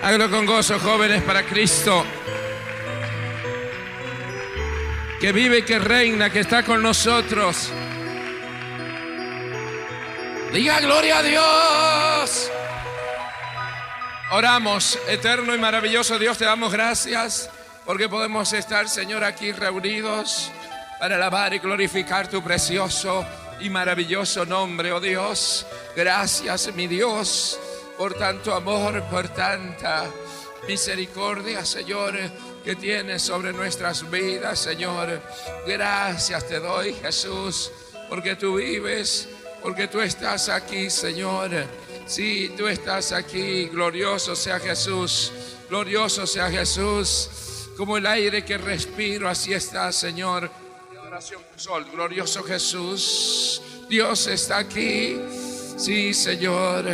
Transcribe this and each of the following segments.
Hágalo con gozo, jóvenes, para Cristo, que vive y que reina, que está con nosotros. Diga gloria a Dios. Oramos. Eterno y maravilloso Dios, te damos gracias porque podemos estar, Señor, aquí reunidos para alabar y glorificar tu precioso y maravilloso nombre, oh Dios. Gracias, mi Dios, por tanto amor, por tanta misericordia, Señor, que tienes sobre nuestras vidas, Señor. Gracias te doy, Jesús, porque tú vives, porque tú estás aquí, Señor. Sí, tú estás aquí. Glorioso sea Jesús, glorioso sea Jesús. Como el aire que respiro, así está, Señor. Adoración, sol, glorioso Jesús. Dios está aquí. Sí, Señor.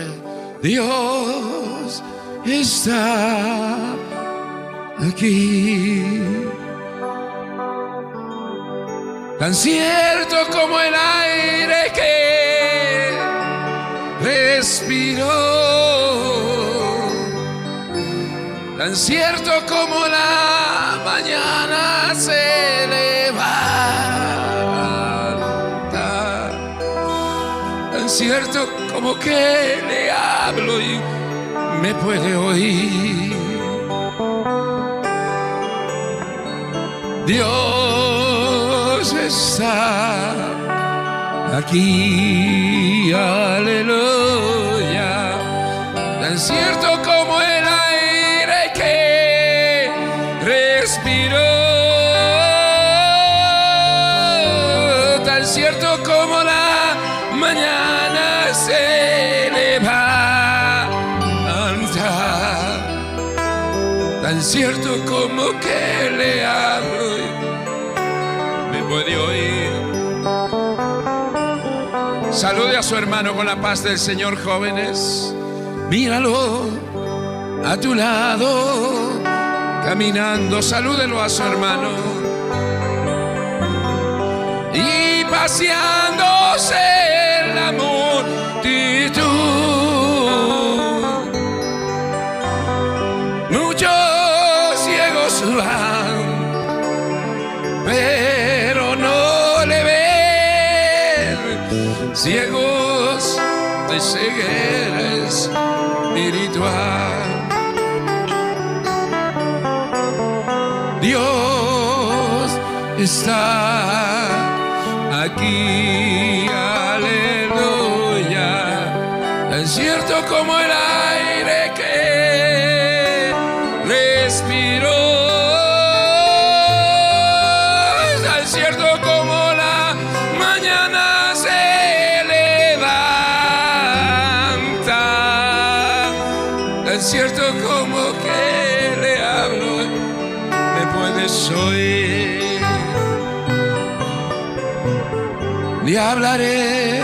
Dios está aquí. Tan cierto como el aire que respiró, tan cierto como la mañana se levanta, tan cierto como que le hablo y me puede oír. Dios está aquí, aleluya. Tan cierto como el aire que respiró, tan cierto como la mañana se levanta, tan cierto como que le hablo y me puede oír. Salude a su hermano con la paz del Señor, jóvenes. Míralo a tu lado, caminando. Salúdelo a su hermano. Y paseándose en la multitud, muchos ciegos van, pero no le ven. Ciegos de ceguera espiritual. Dios está aquí, aleluya. Tan cierto como el aire que respiró, tan cierto como la mañana se levanta, tan cierto como que le hablo, me puedes oír. Le hablaré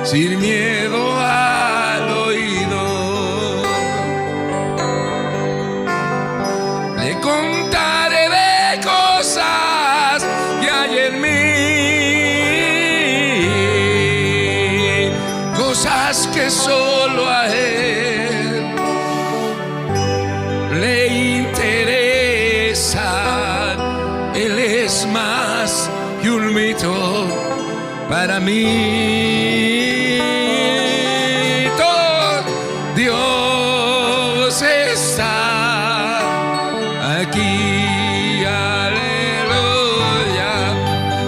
sin miedo al oído, le contaré de cosas que hay en mí, cosas que solo a él le interesan. Él es más que un mito para mí. Todo Dios está aquí, aleluya.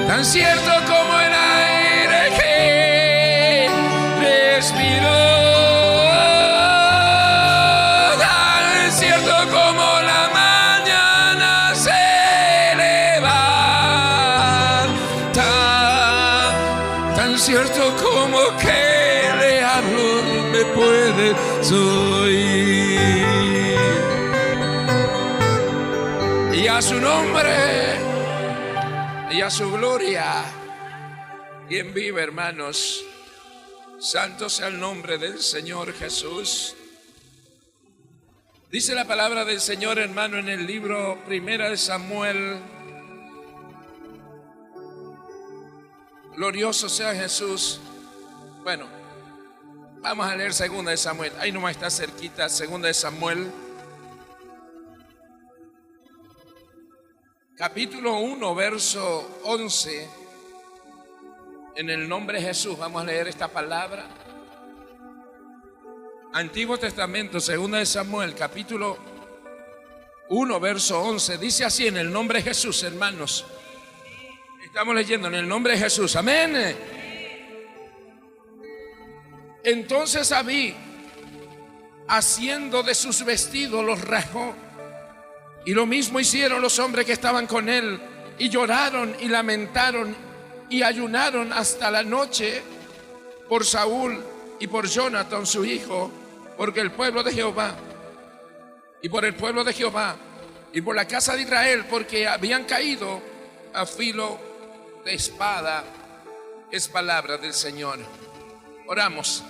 Tan cierto como el aire que respiró, tan cierto como la mañana se levanta, tan cierto como que le hablo me puedes oír. Y a su nombre y a su gloria. Quien vive, hermanos. Santo sea el nombre del Señor Jesús. Dice la palabra del Señor, hermano, en el libro Primera de Samuel. Glorioso sea Jesús. Bueno, vamos a leer Segunda de Samuel. Ahí nomás está cerquita, Segunda de Samuel, capítulo 1, verso 11. En el nombre de Jesús vamos a leer esta palabra. Antiguo Testamento, 2 de Samuel, capítulo 1, verso 11. Dice así: en el nombre de Jesús, hermanos. Estamos leyendo en el nombre de Jesús. Amén. Entonces Abí, haciendo de sus vestidos, los rasgó. Y lo mismo hicieron los hombres que estaban con él. Y lloraron y lamentaron y ayunaron hasta la noche por Saúl y por Jonathan su hijo, porque el pueblo de Jehová, y por el pueblo de Jehová, y por la casa de Israel, porque habían caído a filo de espada. Es palabra del Señor. Oramos.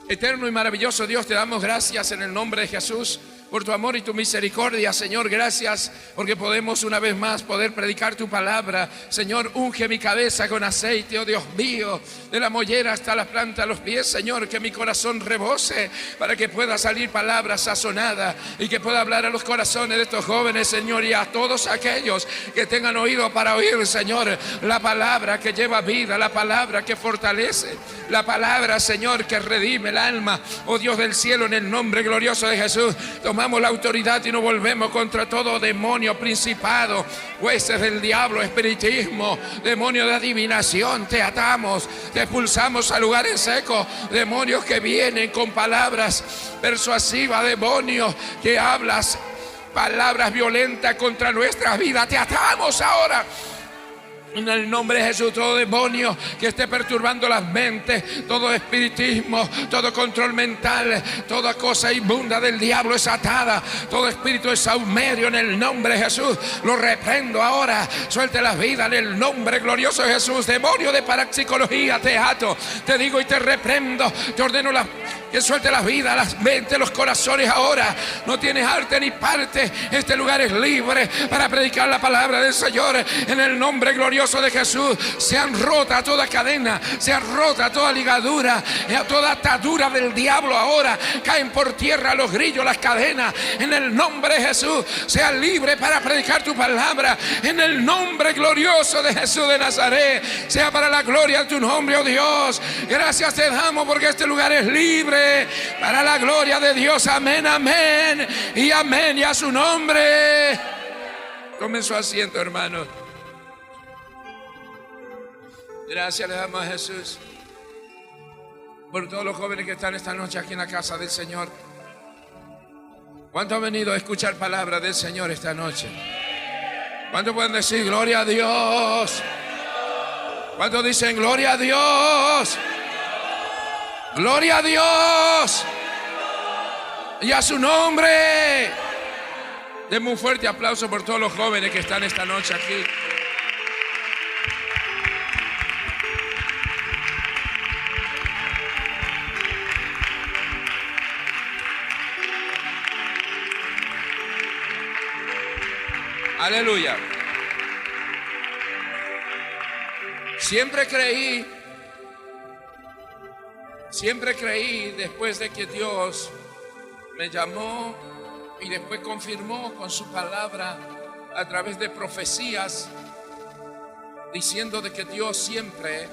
Eterno y maravilloso Dios, te damos gracias en el nombre de Jesús por tu amor y tu misericordia, Señor. Gracias porque podemos una vez más poder predicar tu palabra. Señor, unge mi cabeza con aceite, oh Dios mío, de la mollera hasta la planta de los pies, Señor, que mi corazón rebose para que pueda salir palabra sazonada y que pueda hablar a los corazones de estos jóvenes, Señor, y a todos aquellos que tengan oído para oír, Señor, la palabra que lleva vida, la palabra que fortalece, la palabra, Señor, que redime el alma. Oh Dios del cielo, en el nombre glorioso de Jesús, tomamos la autoridad y nos volvemos contra todo demonio, principado, huestes del diablo, espiritismo, demonio de adivinación. Te atamos, te expulsamos a lugares secos, demonios que vienen con palabras persuasivas, demonios que hablas palabras violentas contra nuestras vidas. Te atamos ahora. En el nombre de Jesús, todo demonio que esté perturbando las mentes, todo espiritismo, todo control mental, toda cosa inmunda del diablo es atada. Todo espíritu de saumerio, en el nombre de Jesús, lo reprendo ahora. Suelte las vidas en el nombre glorioso de Jesús. Demonio de parapsicología, te ato, te digo y te reprendo. Te ordeno que suelte las vidas, las mentes, los corazones ahora. No tienes arte ni parte. Este lugar es libre para predicar la palabra del Señor. En el nombre glorioso de Jesús, sean rota toda cadena, sean rota toda ligadura, toda atadura del diablo ahora. Caen por tierra los grillos, las cadenas. En el nombre de Jesús, sea libre para predicar tu palabra. En el nombre glorioso de Jesús de Nazaret, sea para la gloria de tu nombre, oh Dios. Gracias te damos porque este lugar es libre para la gloria de Dios. Amén, amén y amén, y a su nombre. Tomen su asiento, hermanos. Gracias le damos a Jesús por todos los jóvenes que están esta noche aquí en la casa del Señor. ¿Cuántos han venido a escuchar palabra del Señor esta noche? ¿Cuántos pueden decir gloria a Dios? ¿Cuántos dicen gloria a Dios? Gloria a Dios y a su nombre. Denme un fuerte aplauso por todos los jóvenes que están esta noche aquí. Aleluya. Siempre creí después de que Dios me llamó y después confirmó con su palabra a través de profecías, diciendo de que Dios siempre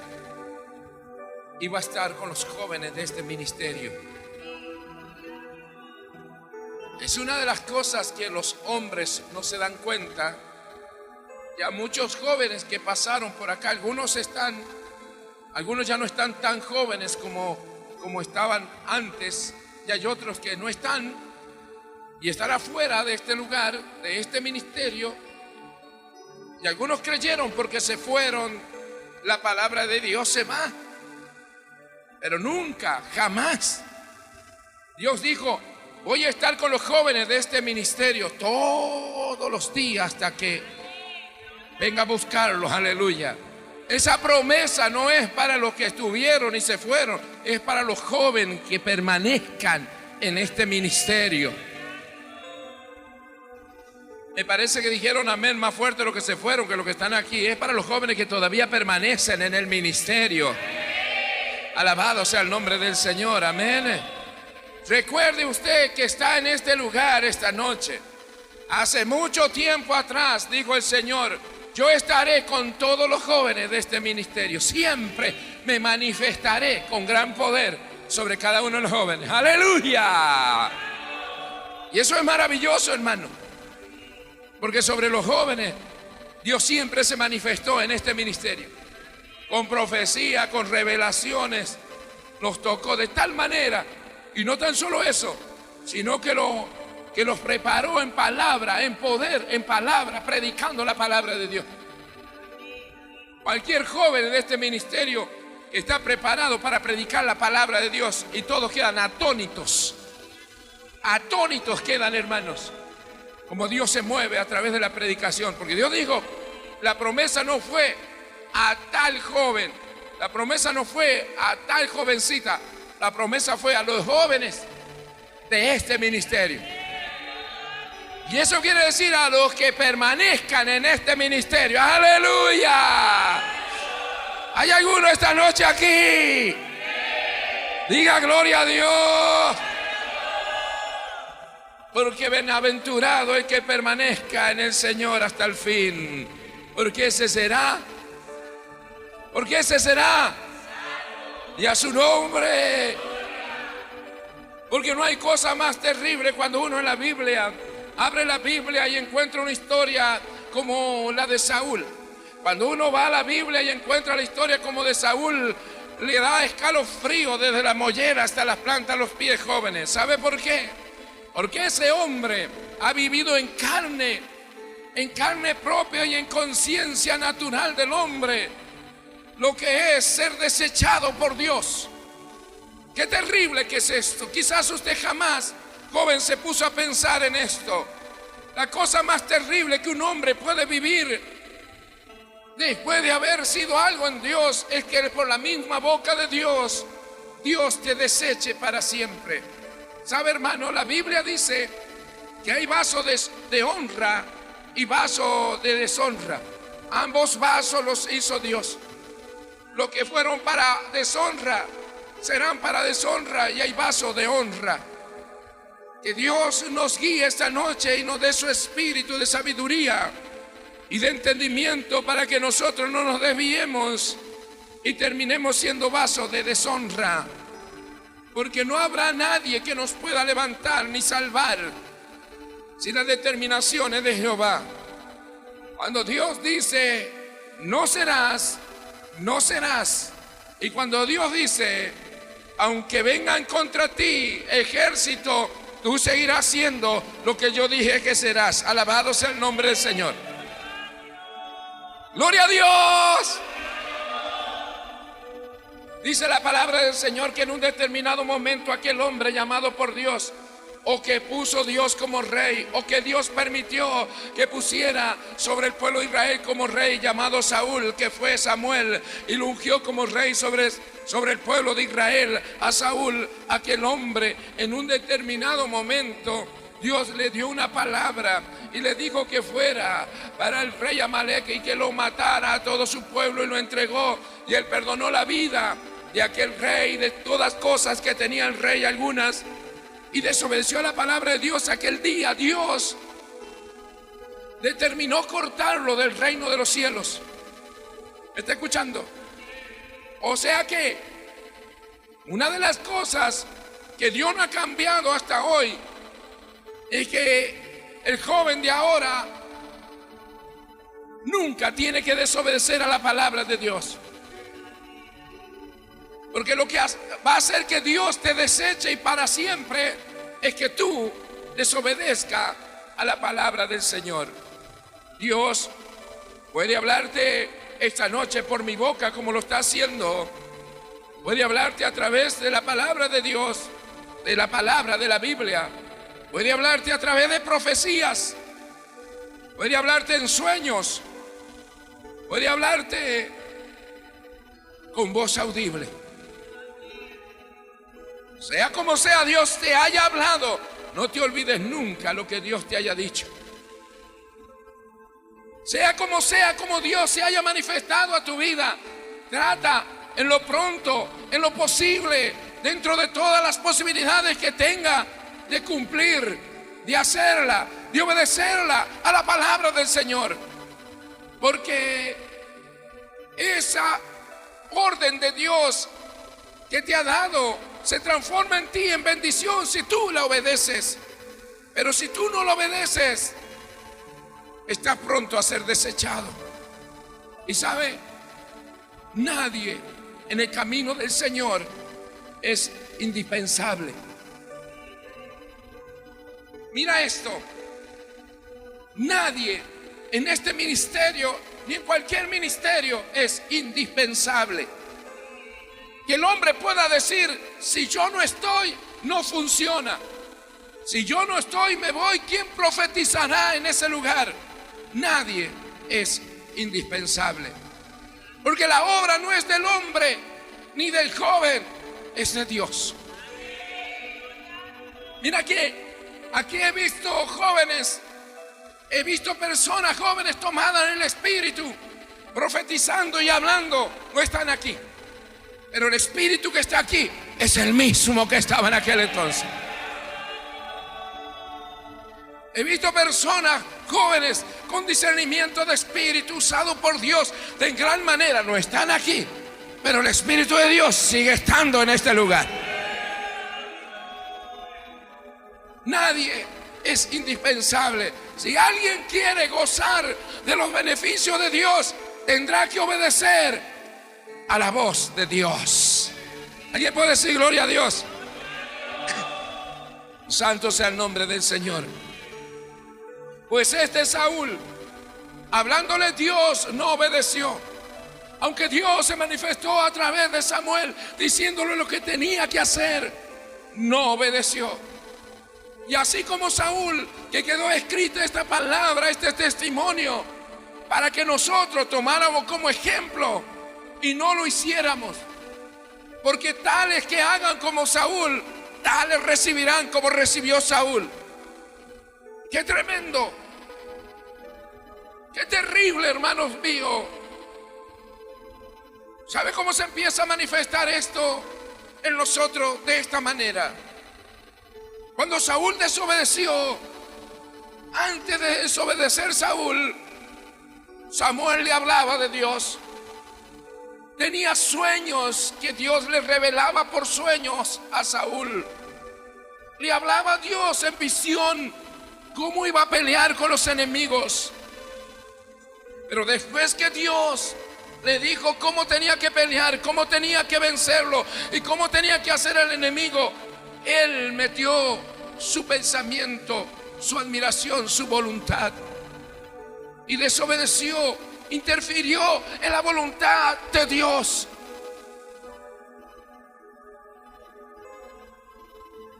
iba a estar con los jóvenes de este ministerio. Es una de las cosas que los hombres no se dan cuenta. Ya muchos jóvenes que pasaron por acá, algunos ya no están tan jóvenes como estaban antes, y hay otros que no están y están afuera de este lugar, de este ministerio, y algunos creyeron porque se fueron. La palabra de Dios se va, pero nunca, jamás Dios dijo: voy a estar con los jóvenes de este ministerio todos los días hasta que venga a buscarlos. Aleluya. Esa promesa no es para los que estuvieron y se fueron, es para los jóvenes que permanezcan en este ministerio. Me parece que dijeron amén más fuerte los que se fueron que los que están aquí. Es para los jóvenes que todavía permanecen en el ministerio. Alabado sea el nombre del Señor. Amén. Recuerde usted que está en este lugar esta noche Hace mucho tiempo atrás dijo el Señor: yo estaré con todos los jóvenes de este ministerio. Siempre me manifestaré con gran poder sobre cada uno de los jóvenes. ¡Aleluya! Y eso es maravilloso, hermano, porque sobre los jóvenes Dios siempre se manifestó en este ministerio. Con profecía, con revelaciones, los tocó de tal manera. Y no tan solo eso, sino que los preparó en palabra, en poder, en palabra, predicando la palabra de Dios. Cualquier joven de este ministerio está preparado para predicar la palabra de Dios y todos quedan atónitos. Atónitos quedan, hermanos, como Dios se mueve a través de la predicación. Porque Dios dijo, la promesa no fue a tal joven, la promesa no fue a tal jovencita, la promesa fue a los jóvenes de este ministerio. Y eso quiere decir a los que permanezcan en este ministerio. ¡Aleluya! ¿Hay alguno esta noche aquí? Diga gloria a Dios. Porque bienaventurado el que permanezca en el Señor hasta el fin. Porque ese será. Porque ese será. Y a su nombre. Porque no hay cosa más terrible cuando uno en la Biblia abre la Biblia y encuentra una historia como la de Saúl. Cuando uno va a la Biblia y encuentra la historia como de Saúl, le da escalofrío desde la mollera hasta las plantas de los pies, jóvenes. ¿Sabe por qué? Porque ese hombre ha vivido en carne propia y en conciencia natural del hombre, lo que es ser desechado por Dios. Qué terrible que es esto. Quizás usted jamás, joven, se puso a pensar en esto. La cosa más terrible que un hombre puede vivir después de haber sido algo en Dios es que por la misma boca de Dios, Dios te deseche para siempre. ¿Sabe, hermano? La Biblia dice que hay vasos de honra y vasos de deshonra. Ambos vasos los hizo Dios. Los que fueron para deshonra serán para deshonra, y hay vasos de honra. Que Dios nos guíe esta noche y nos dé su espíritu de sabiduría y de entendimiento para que nosotros no nos desviemos y terminemos siendo vasos de deshonra. Porque no habrá nadie que nos pueda levantar ni salvar si la determinación es de Jehová. Cuando Dios dice, no serás, no serás. Y cuando Dios dice, aunque vengan contra ti ejército, tú seguirás siendo lo que yo dije que serás. Alabado sea el nombre del Señor. ¡Gloria a Dios! Dice la palabra del Señor que en un determinado momento aquel hombre llamado por Dios, o que puso Dios como rey, o que Dios permitió que pusiera sobre el pueblo de Israel como rey, llamado Saúl, que fue Samuel, y lo ungió como rey sobre el pueblo de Israel. A Saúl, aquel hombre, en un determinado momento Dios le dio una palabra y le dijo que fuera para el rey Amalek y que lo matara a todo su pueblo, y lo entregó, y él perdonó la vida de aquel rey, de todas cosas que tenía el rey, algunas, y desobedeció a la palabra de Dios. Aquel día Dios determinó cortarlo del reino de los cielos. ¿Me está escuchando? O sea que una de las cosas que Dios no ha cambiado hasta hoy es que el joven de ahora nunca tiene que desobedecer a la palabra de Dios. Porque lo que va a hacer que Dios te deseche y para siempre es que tú desobedezcas a la palabra del Señor. Dios puede hablarte esta noche por mi boca como lo está haciendo. Puede hablarte a través de la palabra de Dios, de la palabra de la Biblia. Puede hablarte a través de profecías. Puede hablarte en sueños. Puede hablarte con voz audible. Sea como sea, Dios te haya hablado, no te olvides nunca lo que Dios te haya dicho. Sea, como Dios se haya manifestado a tu vida, trata en lo pronto, en lo posible, dentro de todas las posibilidades que tenga, de cumplir, de hacerla, de obedecerla a la palabra del Señor. Porque esa orden de Dios que te ha dado se transforma en ti en bendición si tú la obedeces. Pero si tú no la obedeces, estás pronto a ser desechado. Y sabe, nadie en el camino del Señor es indispensable. Mira esto: nadie en este ministerio ni en cualquier ministerio es indispensable. Que el hombre pueda decir: si yo no estoy, no funciona. Si yo no estoy, me voy. ¿Quién profetizará en ese lugar? Nadie es indispensable. Porque la obra no es del hombre ni del joven, es de Dios. Mira que aquí he visto jóvenes, he visto personas jóvenes tomadas en el Espíritu, profetizando y hablando. No están aquí, pero el Espíritu que está aquí es el mismo que estaba en aquel entonces. He visto personas jóvenes con discernimiento de espíritu usado por Dios de gran manera. No están aquí, pero el Espíritu de Dios sigue estando en este lugar. Nadie es indispensable. Si alguien quiere gozar de los beneficios de Dios, tendrá que obedecer a la voz de Dios. ¿Alguien puede decir gloria a Dios? Santo sea el nombre del Señor. Pues este Saúl, hablándole Dios, no obedeció. Aunque Dios se manifestó a través de Samuel, diciéndole lo que tenía que hacer, no obedeció. Y así como Saúl, que quedó escrita esta palabra, este testimonio, para que nosotros tomáramos como ejemplo y no lo hiciéramos. Porque tales que hagan como Saúl, tales recibirán como recibió Saúl. ¡Qué tremendo! ¡Qué terrible, hermanos míos! ¿Sabe cómo se empieza a manifestar esto en nosotros? De esta manera. Cuando Saúl desobedeció, antes de desobedecer Saúl, Samuel le hablaba de Dios. Tenía sueños que Dios le revelaba por sueños a Saúl. Le hablaba a Dios en visión cómo iba a pelear con los enemigos. Pero después que Dios le dijo cómo tenía que pelear, cómo tenía que vencerlo y cómo tenía que hacer el enemigo, él metió su pensamiento, su admiración, su voluntad y desobedeció, interfirió en la voluntad de Dios.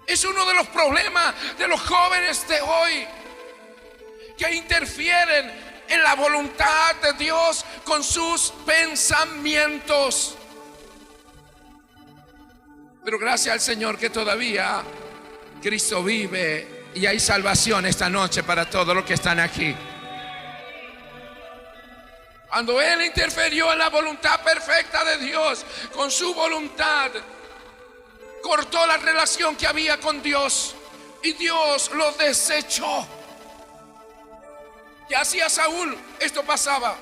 Es uno de los problemas de los jóvenes de hoy, que interfieren en la voluntad de Dios con sus pensamientos. Pero gracias al Señor que todavía Cristo vive y hay salvación esta noche para todos los que están aquí. Cuando Él interfirió en la voluntad perfecta de Dios, con su voluntad, cortó la relación que había con Dios y Dios lo desechó. ¿Qué hacía Saúl? Esto pasaba.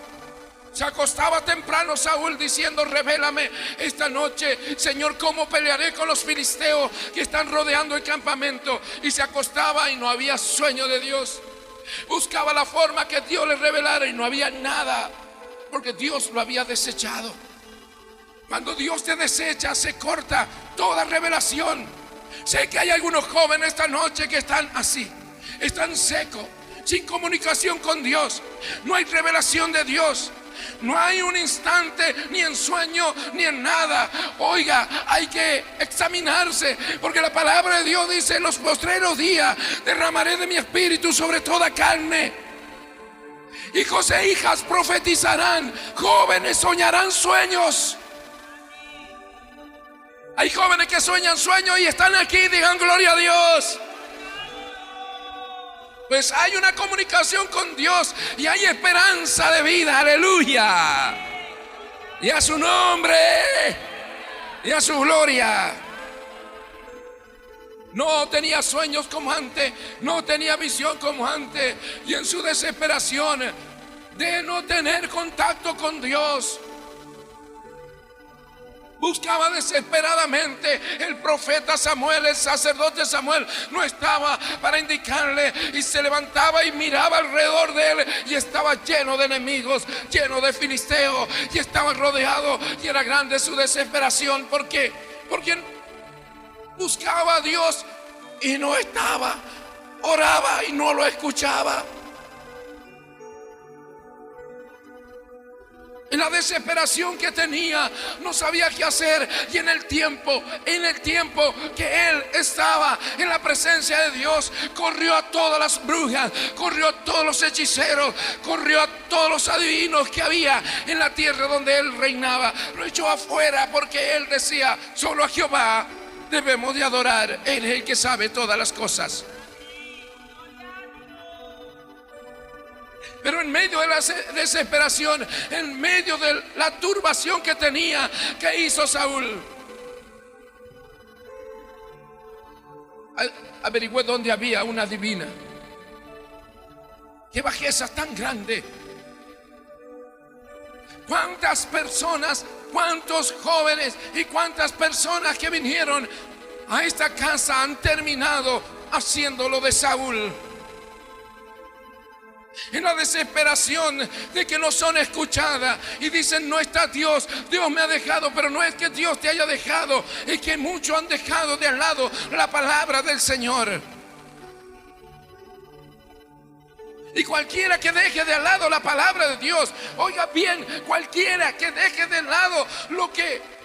Se acostaba temprano Saúl diciendo: revélame esta noche, Señor, cómo pelearé con los filisteos que están rodeando el campamento. Y se acostaba y no había sueño de Dios. Buscaba la forma que Dios le revelara y no había nada, porque Dios lo había desechado. Cuando Dios te desecha, se corta toda revelación. Sé que hay algunos jóvenes esta noche que están así, están secos, sin comunicación con Dios. No hay revelación de Dios. No hay un instante, ni en sueño, ni en nada. Oiga, hay que examinarse, porque la palabra de Dios dice: en los postreros días derramaré de mi espíritu sobre toda carne. Hijos e hijas profetizarán, jóvenes soñarán sueños. Hay jóvenes que sueñan sueños y están aquí, digan gloria a Dios. Pues hay una comunicación con Dios y hay esperanza de vida, aleluya. Y a su nombre y a su gloria. No tenía sueños como antes, no tenía visión como antes. Y en su desesperación de no tener contacto con Dios, buscaba desesperadamente. El profeta Samuel, el sacerdote Samuel, no estaba para indicarle, y se levantaba y miraba alrededor de él, y estaba lleno de enemigos, lleno de filisteos, y estaba rodeado, y era grande su desesperación. ¿Por qué? Porque buscaba a Dios y no estaba, oraba y no lo escuchaba. En la desesperación que tenía, no sabía qué hacer. Y en el tiempo que él estaba en la presencia de Dios, corrió a todas las brujas, corrió a todos los hechiceros, corrió a todos los adivinos que había en la tierra donde él reinaba. Lo echó afuera, porque él decía: solo a Jehová debemos de adorar. Él es el que sabe todas las cosas. Pero en medio de la desesperación, en medio de la turbación que tenía, ¿qué hizo Saúl? Averiguó dónde había una divina. Qué bajeza tan grande. Cuántas personas, cuántos jóvenes y cuántas personas que vinieron a esta casa han terminado haciendo lo de Saúl. En la desesperación de que no son escuchadas, y dicen: no está Dios, Dios me ha dejado. Pero no es que Dios te haya dejado, es que muchos han dejado de al lado la palabra del Señor. Y cualquiera que deje de al lado la palabra de Dios, oiga bien, cualquiera que deje de lado lo que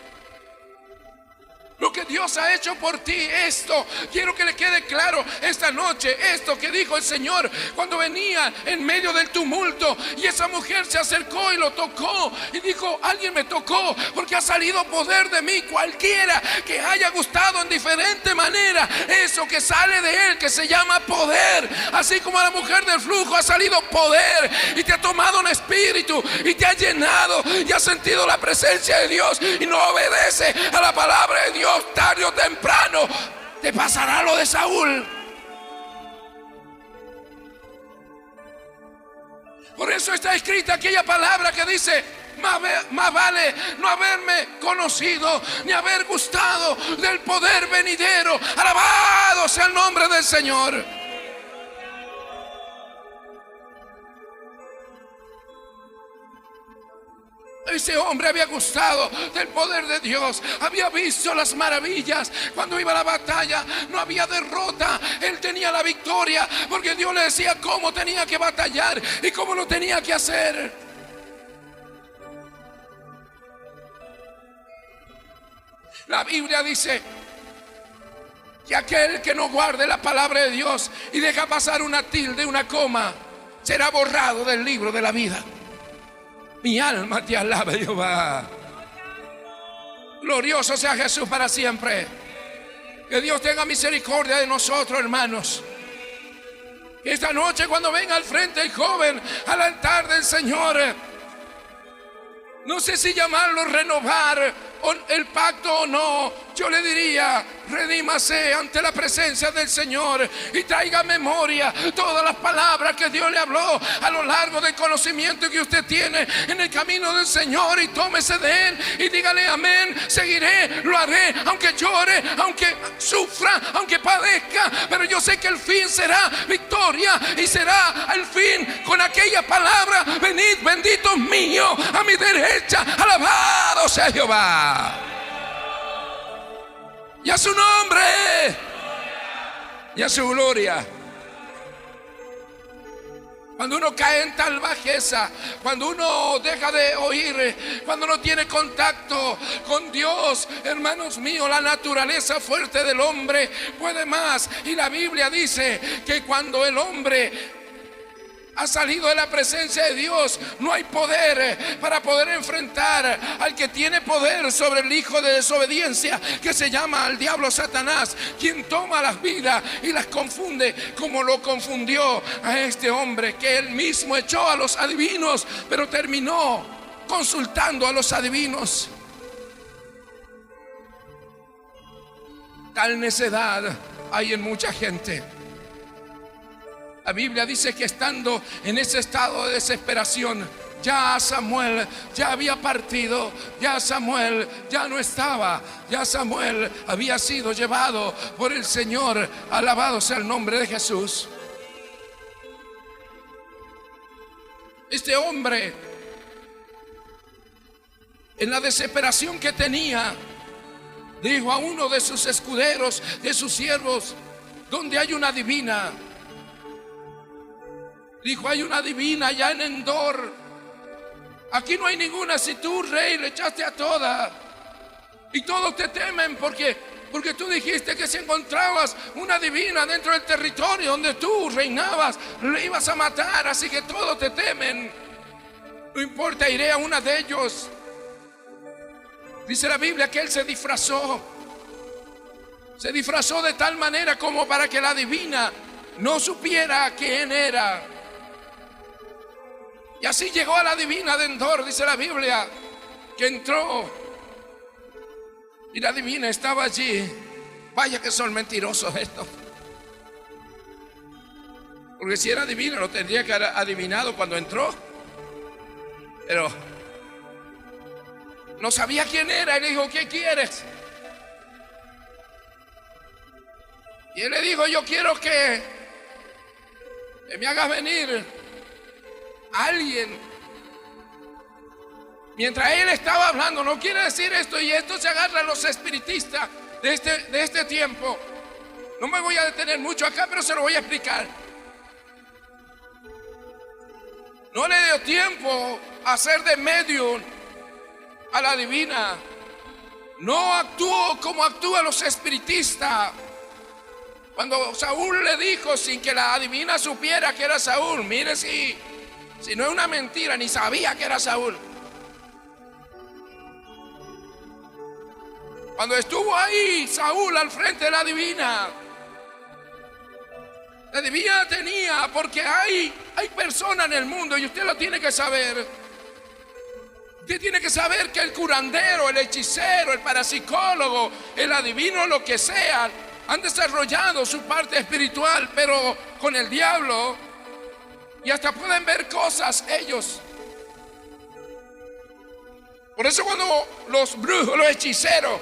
Dios ha hecho por ti, esto quiero que le quede claro esta noche. Esto que dijo el Señor cuando venía en medio del tumulto, y esa mujer se acercó y lo tocó y dijo: alguien me tocó, porque ha salido poder de mí. Cualquiera que haya gustado en diferente manera eso que sale de él, que se llama poder, así como a la mujer del flujo ha salido poder, y te ha tomado un espíritu y te ha llenado, y has sentido la presencia de Dios, y no obedece a la palabra de Dios, tarde o temprano te pasará lo de Saúl. Por eso está escrita aquella palabra que dice: más vale no haberme conocido, ni haber gustado del poder venidero. Alabado sea el nombre del Señor. Ese hombre había gustado del poder de Dios, había visto las maravillas. Cuando iba a la batalla no había derrota, él tenía la victoria, porque Dios le decía cómo tenía que batallar y cómo lo tenía que hacer. La Biblia dice que aquel que no guarde la palabra de Dios y deja pasar una tilde, una coma, será borrado del libro de la vida. Mi alma te alaba, Jehová. Glorioso sea Jesús para siempre. Que Dios tenga misericordia de nosotros, hermanos. Esta noche, cuando venga al frente el joven al altar del Señor, no sé si llamarlo renovar el pacto o no, yo le diría: redímase ante la presencia del Señor y traiga a memoria todas las palabras que Dios le habló a lo largo del conocimiento que usted tiene en el camino del Señor, y tómese de él y dígale: amén, seguiré, lo haré, aunque llore, aunque sufra, aunque padezca, pero yo sé que el fin será victoria, y será el fin con aquella palabra: venid, benditos míos, a mi derecha, alabado sea Jehová. Y a su nombre, y a su gloria. Cuando uno cae en tal bajeza, cuando uno deja de oír, cuando no tiene contacto con Dios, hermanos míos, la naturaleza fuerte del hombre puede más. Y la Biblia dice que cuando el hombre ha salido de la presencia de Dios, no hay poder para poder enfrentar al que tiene poder sobre el hijo de desobediencia, que se llama el diablo, Satanás, quien toma las vidas y las confunde, como lo confundió a este hombre, que él mismo echó a los adivinos, pero terminó consultando a los adivinos. Tal necedad hay en mucha gente. La Biblia dice que estando en ese estado de desesperación, ya Samuel ya había partido, ya Samuel ya no estaba, ya Samuel había sido llevado por el Señor. Alabado sea el nombre de Jesús. Este hombre, en la desesperación que tenía, dijo a uno de sus escuderos, de sus siervos: ¿dónde hay una divina? Dijo: hay una divina allá en Endor. Aquí no hay ninguna. Si tú, rey, le echaste a toda, y todos te temen porque tú dijiste que si encontrabas una divina dentro del territorio donde tú reinabas, le ibas a matar, así que todos te temen. No importa, iré a una de ellos. Dice la Biblia que él se disfrazó de tal manera como para que la divina no supiera quién era. Y así llegó a la divina de Endor. Dice la Biblia que entró y la divina estaba allí. Vaya que son mentirosos estos, porque si era divina lo tendría que haber adivinado cuando entró, pero no sabía quién era. Y le dijo: ¿qué quieres? Y él le dijo: yo quiero que me hagas venir alguien. Mientras él estaba hablando, no quiere decir esto, y esto se agarra a los espiritistas de este tiempo. No me voy a detener mucho acá, pero se lo voy a explicar. No le dio tiempo a hacer de medium a la divina. No actuó como actúan los espiritistas. Cuando Saúl le dijo, sin que la divina supiera que era Saúl: mire, si no es una mentira, ni sabía que era Saúl. Cuando estuvo ahí Saúl al frente de la divina tenía, porque hay personas en el mundo, y usted lo tiene que saber. Usted tiene que saber que el curandero, el hechicero, el parapsicólogo, el adivino, lo que sea, han desarrollado su parte espiritual, pero con el diablo, y hasta pueden ver cosas ellos. Por eso cuando los brujos, los hechiceros,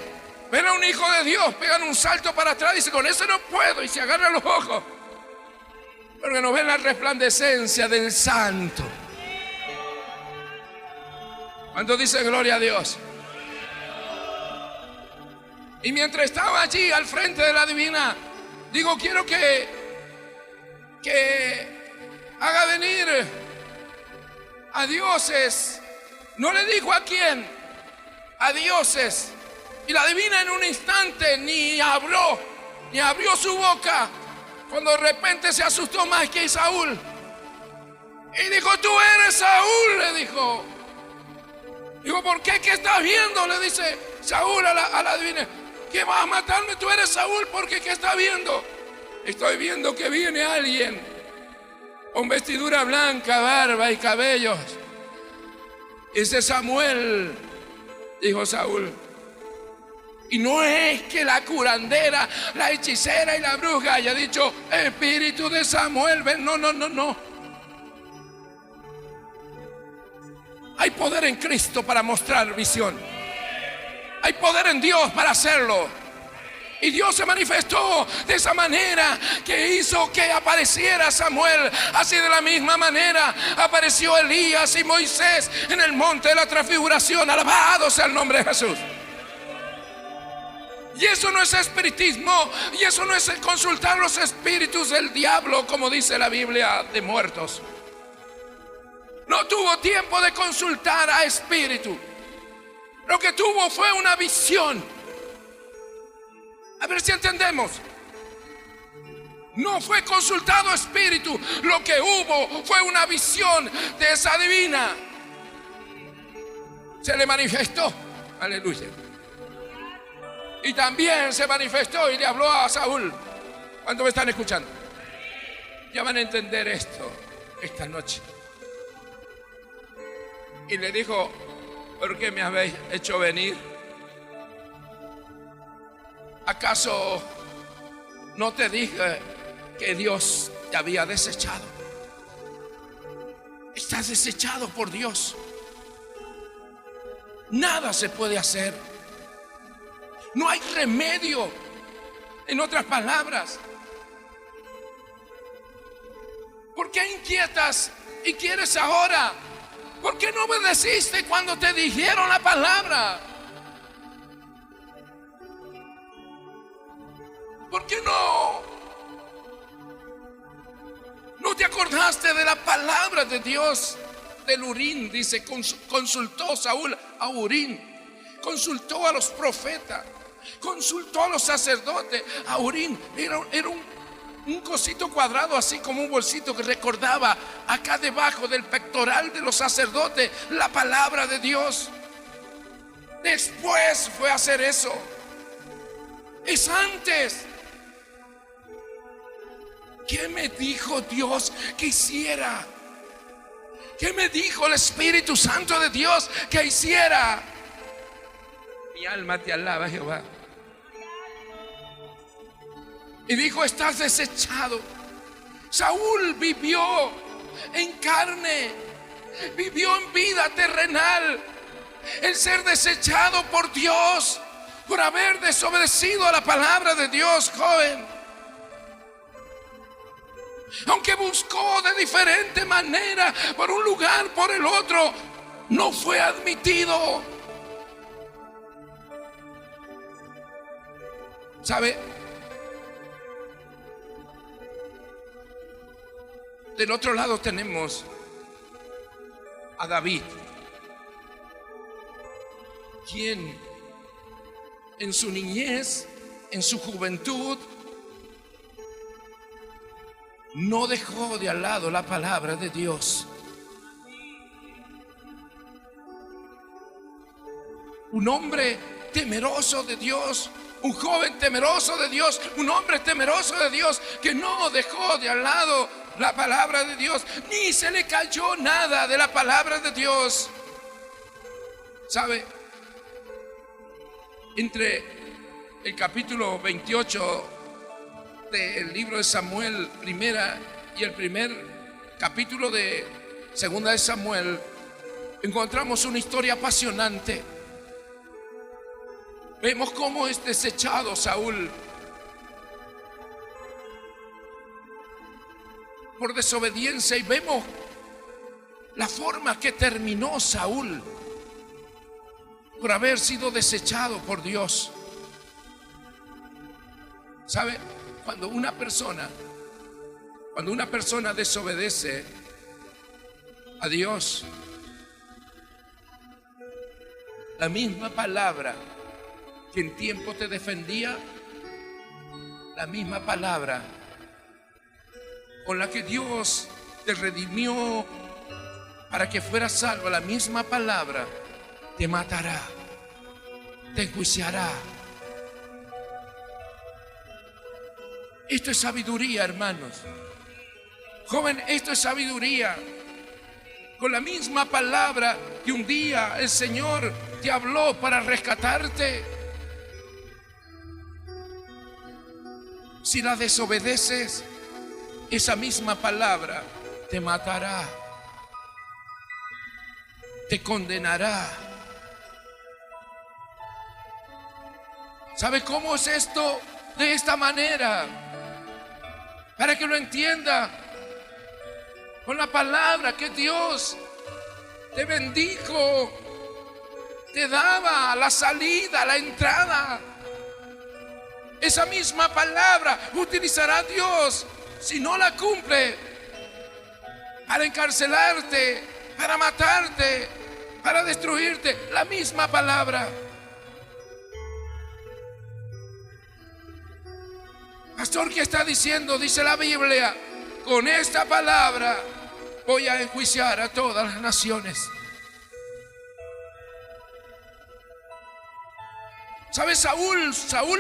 ven a un hijo de Dios, pegan un salto para atrás y dicen: con eso no puedo, y se agarran los ojos, porque no ven la resplandecencia del santo. ¿Cuántos dicen gloria a Dios? Y mientras estaba allí al frente de la divina, digo: quiero que haga venir a dioses. No le dijo a quién, a dioses. Y la divina en un instante ni abrió su boca, cuando de repente se asustó más que Saúl. Y dijo: tú eres Saúl, le dijo. Digo: ¿por qué? ¿Qué estás viendo? Le dice Saúl a la divina. ¿Qué vas a matarme? Tú eres Saúl, porque ¿qué estás viendo? Estoy viendo que viene alguien con vestidura blanca, barba y cabellos. Ese es Samuel, dijo Saúl. Y no es que la curandera, la hechicera y la bruja haya dicho: espíritu de Samuel, ven. No. Hay poder en Cristo para mostrar visión. Hay poder en Dios para hacerlo. Y Dios se manifestó de esa manera que hizo que apareciera Samuel. Así, de la misma manera, apareció Elías y Moisés en el monte de la transfiguración. Alabado sea el nombre de Jesús. Y eso no es espiritismo, y eso no es el consultar los espíritus del diablo, como dice la Biblia, de muertos. No tuvo tiempo de consultar a espíritu. Lo que tuvo fue una visión. A ver si entendemos. No fue consultado espíritu. Lo que hubo fue una visión de esa divina. Se le manifestó. Aleluya. Y también se manifestó y le habló a Saúl. ¿Cuántos me están escuchando? Ya van a entender esto esta noche. Y le dijo: ¿por qué me habéis hecho venir? ¿Acaso no te dije que Dios te había desechado? Estás desechado por Dios. Nada se puede hacer. No hay remedio. En otras palabras, ¿por qué inquietas y quieres ahora? ¿Por qué no obedeciste cuando te dijeron la palabra? ¿Por qué no te acordaste de la palabra de Dios? Del Urín, dice, consultó Saúl a Urín, consultó a los profetas, consultó a los sacerdotes. A Urín era un cosito cuadrado, así como un bolsito que recordaba acá debajo del pectoral de los sacerdotes la palabra de Dios. Después fue a hacer eso. Es antes. ¿Qué me dijo Dios que hiciera? ¿Qué me dijo el Espíritu Santo de Dios que hiciera? Mi alma te alaba, Jehová. Y dijo: estás desechado. Saúl vivió en carne, vivió en vida terrenal el ser desechado por Dios, por haber desobedecido a la palabra de Dios, joven. Aunque buscó de diferente manera, por un lugar, por el otro, no fue admitido. ¿Sabe? Del otro lado tenemos a David, quien en su niñez, en su juventud, no dejó de al lado la palabra de Dios. Un hombre temeroso de Dios, un joven temeroso de Dios, un hombre temeroso de Dios que no dejó de al lado la palabra de Dios, ni se le cayó nada de la palabra de Dios. ¿Sabe? Entre el capítulo 28 del libro de Samuel primera y el primer capítulo de segunda de Samuel, encontramos una historia apasionante. Vemos cómo es desechado Saúl por desobediencia, y vemos la forma que terminó Saúl por haber sido desechado por Dios. ¿Sabe? Cuando una persona desobedece a Dios, la misma palabra que en tiempo te defendía, la misma palabra con la que Dios te redimió para que fueras salvo, la misma palabra te matará, te enjuiciará. Esto es sabiduría, hermanos. Joven, esto es sabiduría. Con la misma palabra que un día el Señor te habló para rescatarte, si la desobedeces, esa misma palabra te matará, te condenará. ¿Sabe cómo es esto? De esta manera, para que lo entienda, con la palabra que Dios te bendijo, te daba la salida, la entrada. Esa misma palabra utilizará Dios, si no la cumple, para encarcelarte, para matarte, para destruirte. La misma palabra. Pastor, ¿qué está diciendo? Dice la Biblia: con esta palabra voy a enjuiciar a todas las naciones. ¿Sabe? Saúl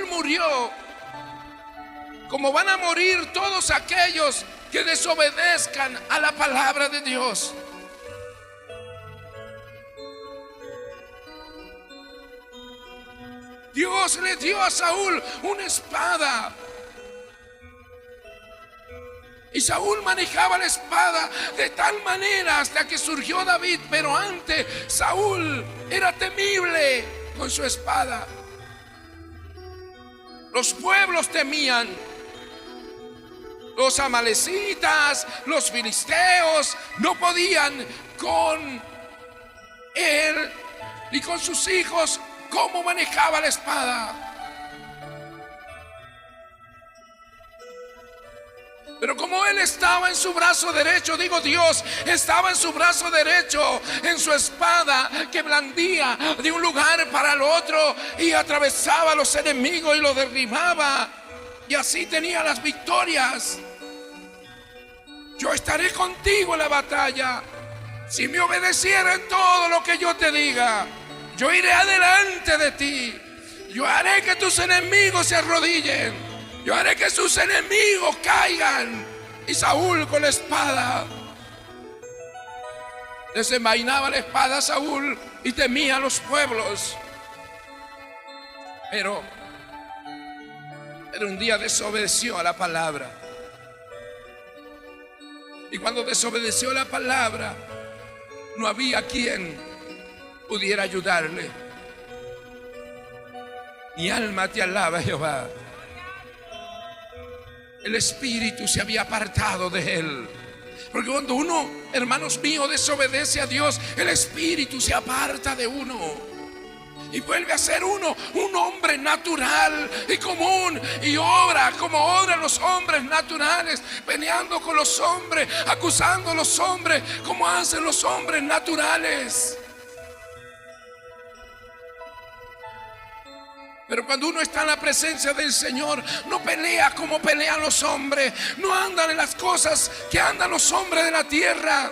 murió como van a morir todos aquellos que desobedezcan a la palabra de Dios. Dios le dio a Saúl una espada. Y Saúl manejaba la espada de tal manera hasta que surgió David. Pero antes Saúl era temible con su espada. Los pueblos temían. Los amalecitas, los filisteos no podían con él y con sus hijos. ¿Cómo manejaba la espada? Pero como él estaba en su brazo derecho, digo, Dios estaba en su brazo derecho, en su espada que blandía de un lugar para el otro y atravesaba a los enemigos y los derribaba, y así tenía las victorias. Yo estaré contigo en la batalla. Si me obedeciera en todo lo que yo te diga, yo iré adelante de ti. Yo haré que tus enemigos se arrodillen. Yo haré que sus enemigos caigan. Y Saúl con la espada desenvainaba la espada a Saúl y temía a los pueblos. Pero un día desobedeció a la palabra. Y cuando desobedeció la palabra, no había quien pudiera ayudarle. Mi alma te alaba, Jehová. El espíritu se había apartado de él. Porque cuando uno, hermanos míos, desobedece a Dios, el espíritu se aparta de uno y vuelve a ser uno un hombre natural y común, y obra como obran los hombres naturales, peleando con los hombres, acusando a los hombres como hacen los hombres naturales. Pero cuando uno está en la presencia del Señor, no pelea como pelean los hombres, no andan en las cosas que andan los hombres de la tierra,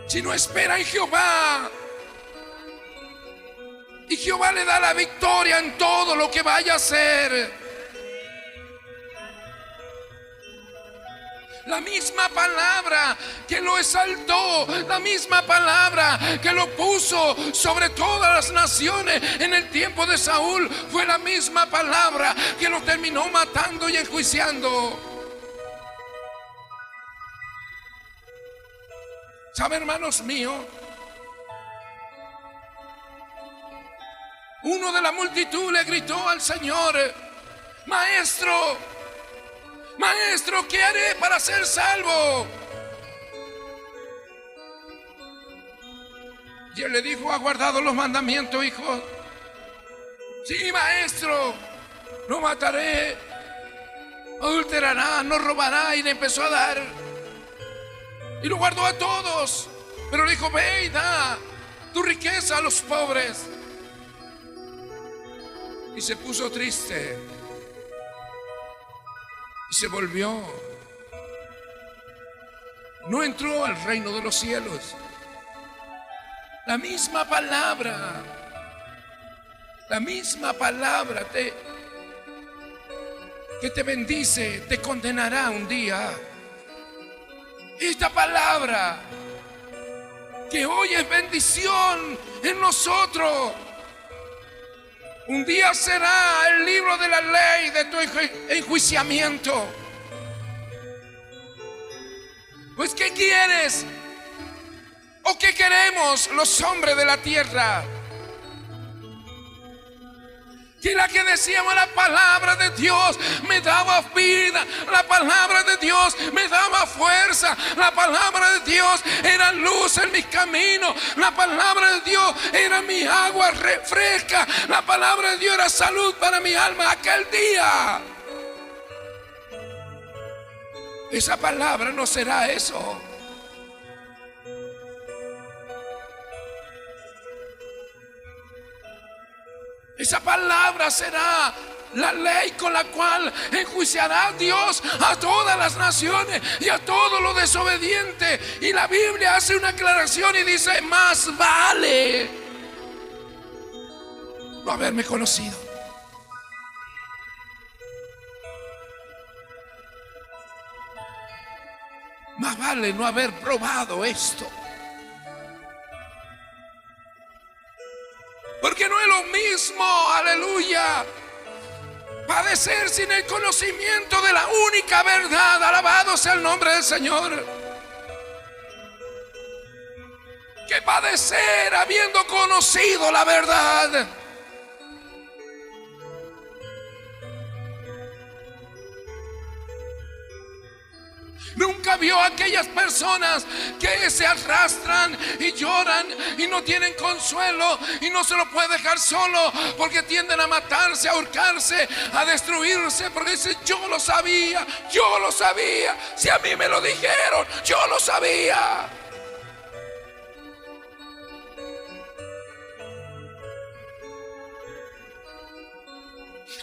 sino espera en Jehová. Y Jehová le da la victoria en todo lo que vaya a hacer. La misma palabra que lo exaltó, la misma palabra que lo puso sobre todas las naciones en el tiempo de Saúl, fue la misma palabra que lo terminó matando y enjuiciando. ¿Sabe, hermanos míos? Uno de la multitud le gritó al Señor: Maestro, Maestro, ¿qué haré para ser salvo? Y él le dijo: ¿ha guardado los mandamientos, hijo? Sí, maestro. No mataré, adulterará, no robará. Y le empezó a dar, y lo guardó a todos. Pero le dijo: ve y da tu riqueza a los pobres. Y se puso triste y se volvió. No entró al reino de los cielos. La misma palabra que te bendice, te condenará un día. Esta palabra que hoy es bendición en nosotros, un día será el libro de la ley de tu enjuiciamiento. Pues ¿qué quieres? ¿O qué queremos los hombres de la tierra? Que la que decíamos, la palabra de Dios me daba vida, la palabra de Dios me daba fuerza, la palabra de Dios era luz en mis caminos, la palabra de Dios era mi agua fresca, la palabra de Dios era salud para mi alma. Aquel día esa palabra no será eso. Esa palabra será la ley con la cual enjuiciará Dios a todas las naciones y a todos los desobedientes. Y la Biblia hace una aclaración y dice: más vale no haberme conocido. Más vale no haber probado esto. Porque no es lo mismo, aleluya, padecer sin el conocimiento de la única verdad. Alabado sea el nombre del Señor. Que padecer habiendo conocido la verdad. Nunca vio a aquellas personas que se arrastran y lloran y no tienen consuelo y no se lo puede dejar solo, porque tienden a matarse, a ahorcarse, a destruirse, porque dicen: yo lo sabía, si a mí me lo dijeron, yo lo sabía.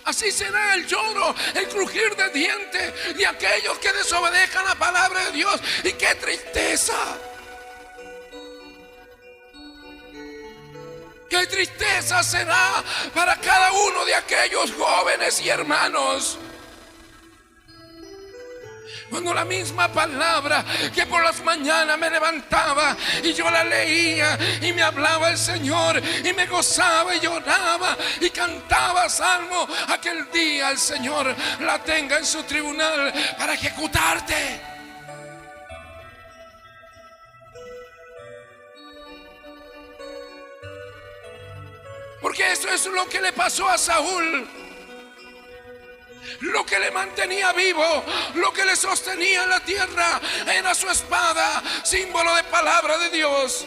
Así será el lloro, el crujir de dientes de aquellos que desobedezcan la palabra de Dios. Y qué tristeza. Qué tristeza será para cada uno de aquellos jóvenes y hermanos, cuando la misma palabra que por las mañanas me levantaba y yo la leía y me hablaba el Señor y me gozaba y lloraba y cantaba salmo, aquel día el Señor la tenga en su tribunal para ejecutarte. Porque eso es lo que le pasó a Saúl. Lo que le mantenía vivo, lo que le sostenía en la tierra, era su espada, símbolo de palabra de Dios.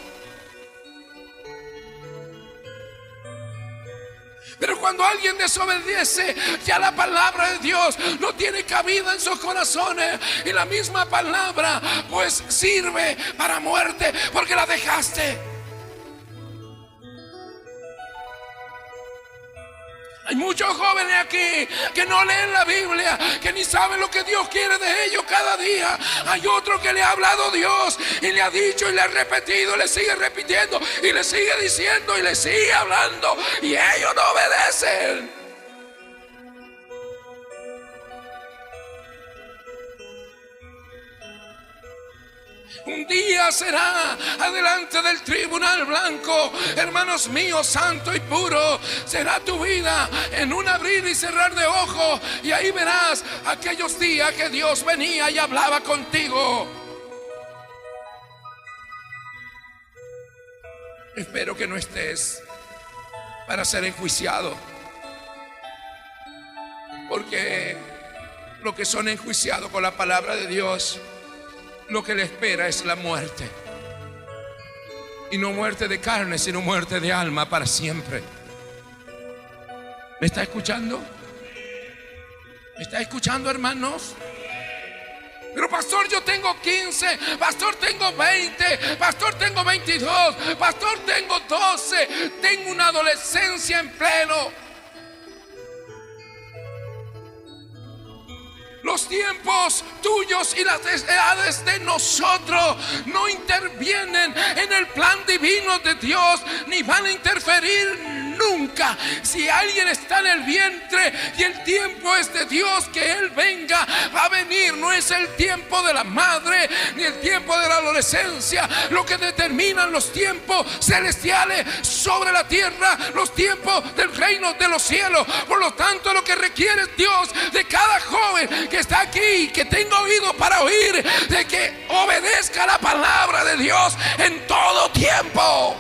Pero cuando alguien desobedece, ya la palabra de Dios no tiene cabida en sus corazones. Y la misma palabra pues sirve para muerte, porque la dejaste. Hay muchos jóvenes aquí que no leen la Biblia, que ni saben lo que Dios quiere de ellos cada día. Hay otro que le ha hablado Dios y le ha dicho y le ha repetido, le sigue repitiendo y le sigue diciendo y le sigue hablando, y ellos no obedecen. Un día será adelante del tribunal blanco, hermanos míos, santo y puro. Será tu vida en un abrir y cerrar de ojos, y ahí verás aquellos días que Dios venía y hablaba contigo. Espero que no estés para ser enjuiciado, porque los que son enjuiciados con la palabra de Dios, lo que le espera es la muerte. Y no muerte de carne, sino muerte de alma para siempre. ¿Me está escuchando? ¿Me está escuchando, hermanos? Pero pastor, yo tengo 15, pastor, tengo 20, pastor, tengo 22, pastor, tengo 12, tengo una adolescencia en pleno. Los tiempos tuyos y las edades de nosotros no intervienen en el plan divino de Dios, ni van a interferir nunca. Si alguien está en el vientre y el tiempo es de Dios, que Él venga, va a venir. No es el tiempo de la madre ni el tiempo de la adolescencia lo que determinan los tiempos celestiales sobre la tierra, los tiempos del reino de los cielos. Por lo tanto, lo que requiere Dios de cada joven que está aquí, que tenga oído para oír, de que obedezca la palabra de Dios en todo tiempo.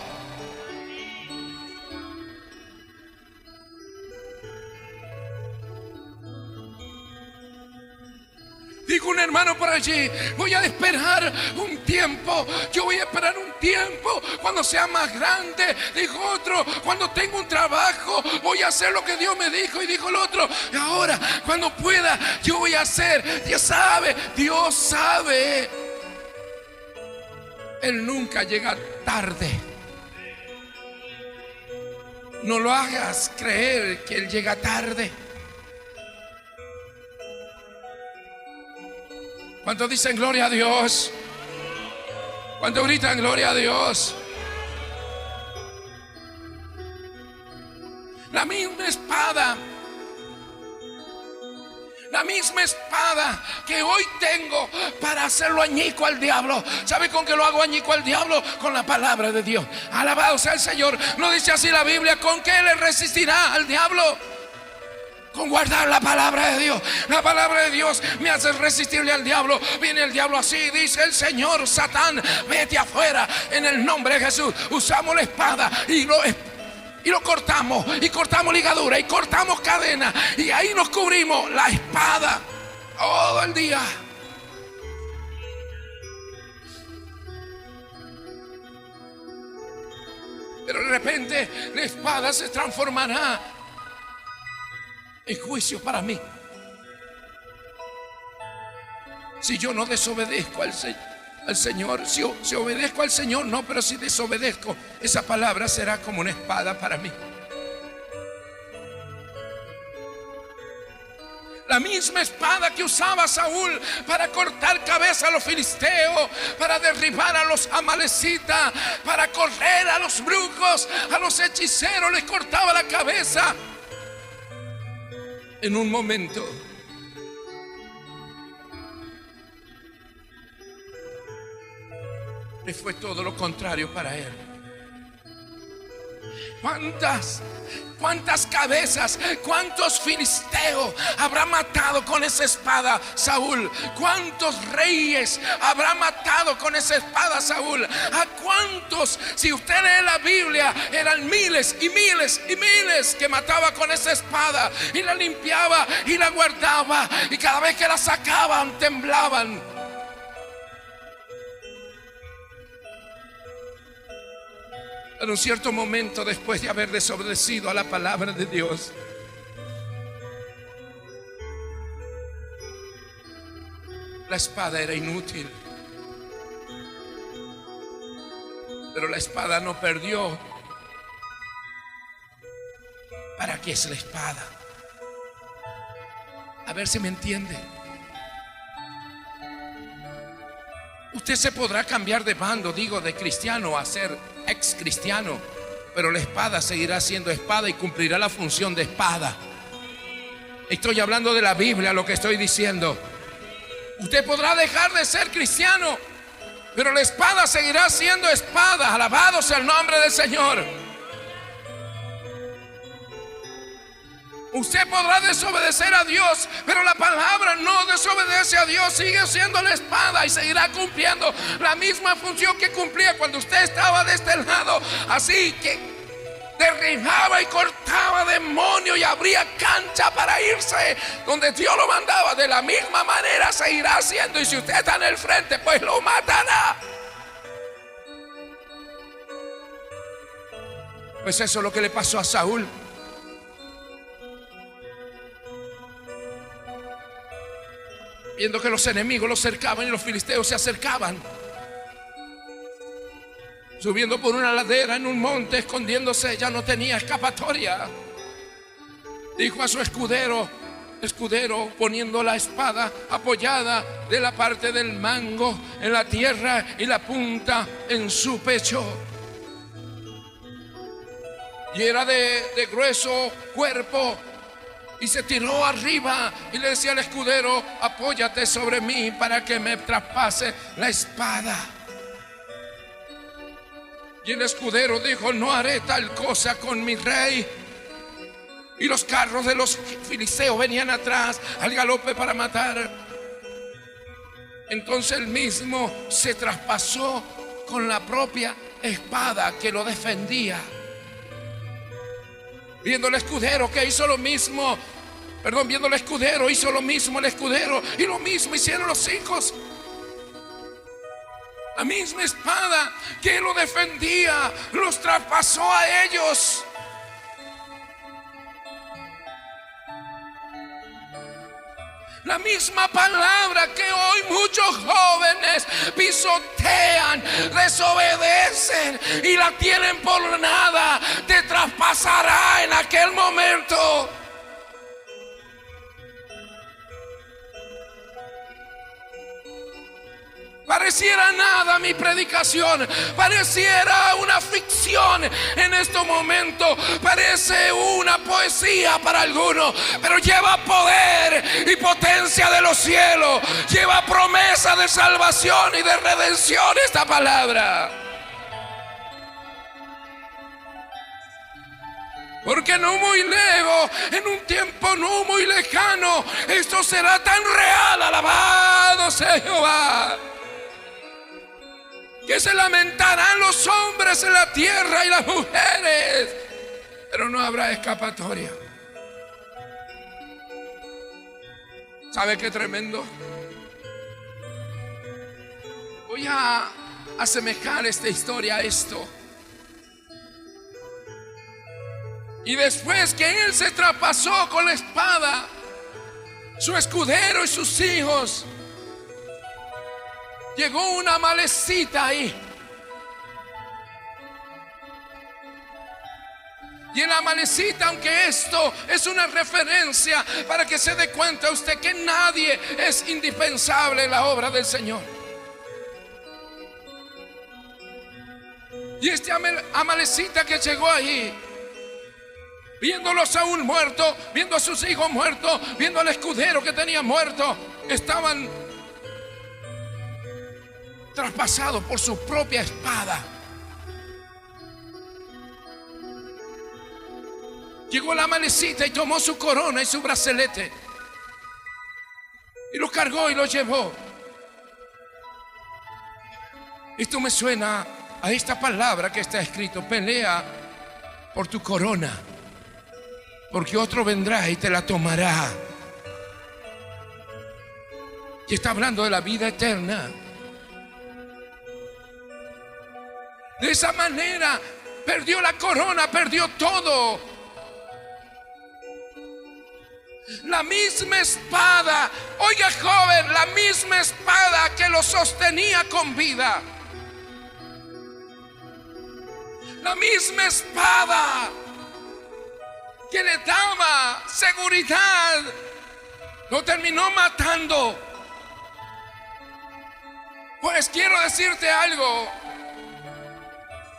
Dijo un hermano por allí: voy a esperar un tiempo, yo voy a esperar un tiempo cuando sea más grande. Dijo otro: cuando tengo un trabajo voy a hacer lo que Dios me dijo. Y dijo el otro: ahora cuando pueda yo voy a hacer. Dios sabe. Él nunca llega tarde. No lo hagas creer que Él llega tarde. ¿Cuántos dicen gloria a Dios? ¿Cuántos gritan gloria a Dios? La misma espada La misma espada que hoy tengo para hacerlo añico al diablo. ¿Sabe con qué lo hago añico al diablo? Con la palabra de Dios. Alabado sea el Señor. ¿No dice así la Biblia? ¿Con qué le resistirá al diablo? Con guardar la palabra de Dios. La palabra de Dios me hace resistirle al diablo. Viene el diablo así, dice el Señor: Satán, vete afuera en el nombre de Jesús. Usamos la espada y lo cortamos, y cortamos ligadura, y cortamos cadena, y ahí nos cubrimos. La espada todo el día. Pero de repente la espada se transformará en juicio para mí si yo no desobedezco al Señor. Si obedezco al Señor, no, pero si desobedezco, esa palabra será como una espada para mí. La misma espada que usaba Saúl para cortar cabeza a los filisteos, para derribar a los amalecitas, para correr a los brujos, a los hechiceros, les cortaba la cabeza. En un momento le fue todo lo contrario para él. ¿Cuántas cabezas, cuántos filisteos habrá matado con esa espada Saúl? ¿Cuántos reyes habrá matado con esa espada Saúl? ¿A cuántos, si usted lee la Biblia, eran miles y miles y miles que mataba con esa espada? Y la limpiaba y la guardaba, y cada vez que la sacaban temblaban. En un cierto momento, después de haber desobedecido a la palabra de Dios, la espada era inútil. Pero la espada no perdió. ¿Para qué es la espada? A ver si me entiende. Usted se podrá cambiar de bando, digo, de cristiano a ser ex cristiano, pero la espada seguirá siendo espada y cumplirá la función de espada. Estoy hablando de la Biblia, lo que estoy diciendo. Usted podrá dejar de ser cristiano, pero la espada seguirá siendo espada. Alabado sea el nombre del Señor. Usted podrá desobedecer a Dios, pero la palabra no desobedece a Dios. Sigue siendo la espada y seguirá cumpliendo la misma función que cumplía cuando usted estaba de este lado. Así que derribaba y cortaba demonios y abría cancha para irse donde Dios lo mandaba. De la misma manera seguirá haciendo, y si usted está en el frente, pues lo matará. Pues eso es lo que le pasó a Saúl. Viendo que los enemigos los cercaban y los filisteos se acercaban, subiendo por una ladera en un monte, escondiéndose, ya no tenía escapatoria. Dijo a su escudero, poniendo la espada apoyada de la parte del mango en la tierra y la punta en su pecho, y era de grueso cuerpo, y se tiró arriba y le decía al escudero: apóyate sobre mí para que me traspase la espada. Y el escudero dijo: no haré tal cosa con mi rey. Y los carros de los filisteos venían atrás al galope para matar. Entonces él mismo se traspasó con la propia espada que lo defendía. Viendo el escudero que hizo lo mismo, viendo el escudero hizo lo mismo el escudero, y lo mismo hicieron los hijos. La misma espada que lo defendía los traspasó a ellos. La misma palabra que hoy muchos jóvenes pisotean, desobedecen y la tienen por nada, te traspasará en aquel momento. Para Pareciera nada mi predicación, pareciera una ficción en este momento, parece una poesía para algunos, pero lleva poder y potencia de los cielos, lleva promesa de salvación y de redención esta palabra. Porque no muy lejos, en un tiempo no muy lejano, esto será tan real, alabado sea Jehová, que se lamentarán los hombres en la tierra y las mujeres, pero no habrá escapatoria. ¿Sabe qué tremendo? Voy a asemejar esta historia a esto. Y después que él se traspasó con la espada, su escudero y sus hijos, llegó una amalecita ahí. Y en la amalecita, aunque esto es una referencia para que se dé cuenta usted que nadie es indispensable en la obra del Señor. Y este amalecita que llegó ahí, viéndolo a Saúl muerto, viendo a sus hijos muertos, viendo al escudero que tenía muerto, estaban traspasados por su propia espada. Llegó la amalecita y tomó su corona y su bracelete y lo cargó y lo llevó. Esto me suena a esta palabra que está escrito: pelea por tu corona, porque otro vendrá y te la tomará. Y está hablando de la vida eterna. De esa manera perdió la corona, perdió todo. La misma espada, oiga joven, la misma espada que lo sostenía con vida, la misma espada que le daba seguridad, lo terminó matando. Pues quiero decirte algo: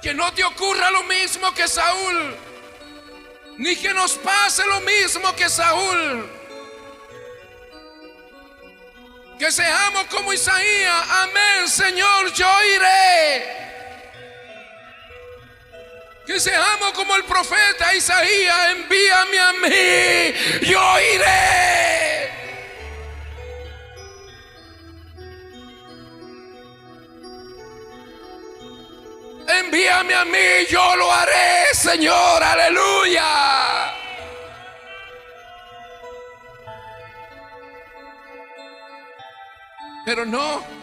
que no te ocurra lo mismo que Saúl, ni que nos pase lo mismo que Saúl. Que seamos como Isaías: amén, Señor, yo iré. Que seamos como el profeta Isaías: envíame a mí, yo iré. Envíame a mí, yo lo haré, Señor, aleluya. Pero no.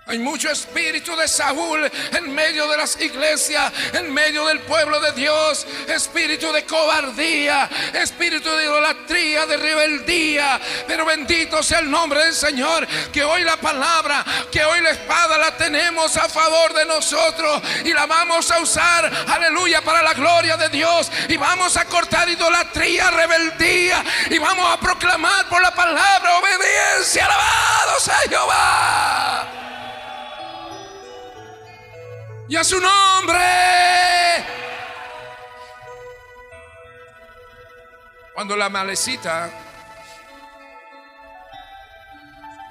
Hay mucho espíritu de Saúl en medio de las iglesias, en medio del pueblo de Dios. Espíritu de cobardía, espíritu de idolatría, de rebeldía. Pero bendito sea el nombre del Señor, que hoy la palabra, que hoy la espada la tenemos a favor de nosotros y la vamos a usar, aleluya, para la gloria de Dios. Y vamos a cortar idolatría, rebeldía, y vamos a proclamar por la palabra obediencia. Alabado sea Jehová y a su nombre. Cuando la amalecita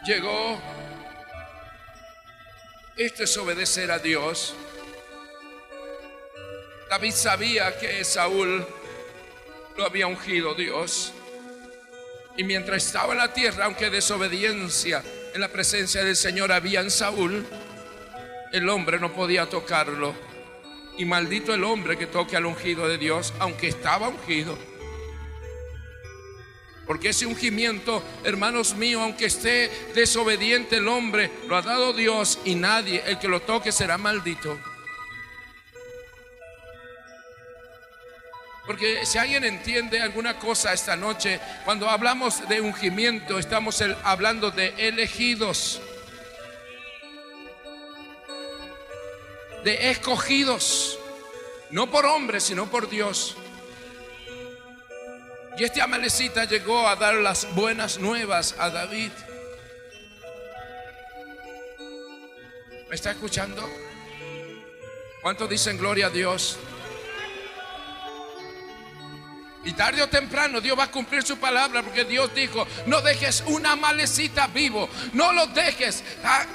llegó, esto es obedecer a Dios. David sabía que Saúl lo había ungido Dios, y mientras estaba en la tierra, aunque desobediencia en la presencia del Señor había en Saúl, el hombre no podía tocarlo. Y maldito el hombre que toque al ungido de Dios, aunque estaba ungido. Porque ese ungimiento, hermanos míos, aunque esté desobediente el hombre, lo ha dado Dios, y nadie, el que lo toque, será maldito. Porque si alguien entiende alguna cosa esta noche, cuando hablamos de ungimiento, estamos hablando de elegidos, de escogidos, no por hombres, sino por Dios. Y este amalecita llegó a dar las buenas nuevas a David. ¿Me está escuchando? ¿Cuántos dicen gloria a Dios? Y tarde o temprano Dios va a cumplir su palabra, porque Dios dijo: no dejes un amalecita vivo, no los dejes,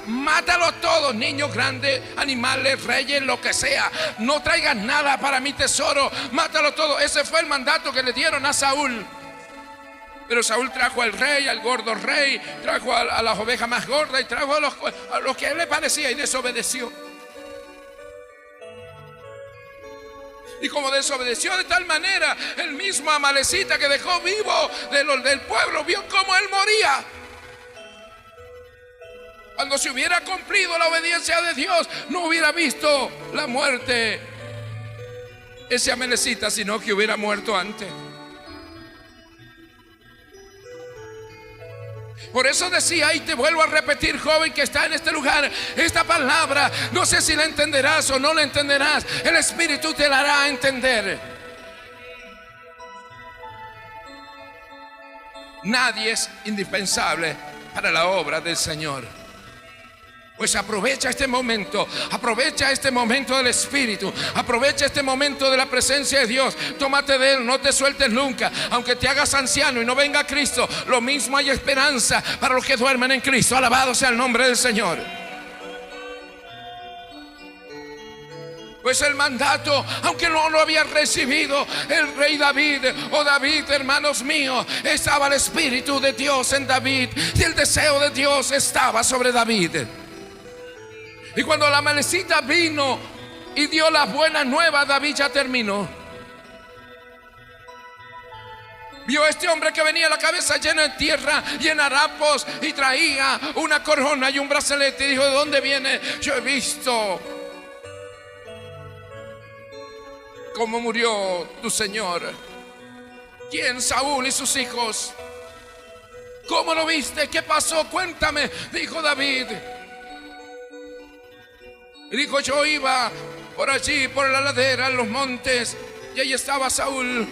mátalos todos, niños, grandes, animales, reyes, lo que sea. No traigas nada para mi tesoro, mátalo todo. Ese fue el mandato que le dieron a Saúl. Pero Saúl trajo al rey, al gordo rey, trajo a las ovejas más gordas y trajo a los que a él le parecía, y desobedeció. Y como desobedeció de tal manera, el mismo amalecita que dejó vivo del pueblo vio cómo él moría. Cuando se hubiera cumplido la obediencia de Dios, no hubiera visto la muerte ese amalecita, sino que hubiera muerto antes. Por eso decía, y te vuelvo a repetir, joven que está en este lugar, esta palabra, no sé si la entenderás o no la entenderás, el Espíritu te la hará entender. Nadie es indispensable para la obra del Señor. Pues aprovecha este momento del Espíritu, aprovecha este momento de la presencia de Dios. Tómate de Él, no te sueltes nunca. Aunque te hagas anciano y no venga Cristo, lo mismo hay esperanza para los que duermen en Cristo. Alabado sea el nombre del Señor. Pues el mandato, aunque no lo había recibido el rey David, David, hermanos míos, estaba el Espíritu de Dios en David, y el deseo de Dios estaba sobre David. Y cuando la amalecita vino y dio las buenas nuevas, David ya terminó. Vio a este hombre que venía la cabeza llena de tierra y en harapos, y traía una corona y un brazalete, y dijo: ¿de dónde viene? Yo he visto cómo murió tu Señor. ¿Quién? Saúl y sus hijos. ¿Cómo lo viste? ¿Qué pasó? Cuéntame, dijo David. Y dijo: yo iba por allí, por la ladera, en los montes, y ahí estaba Saúl.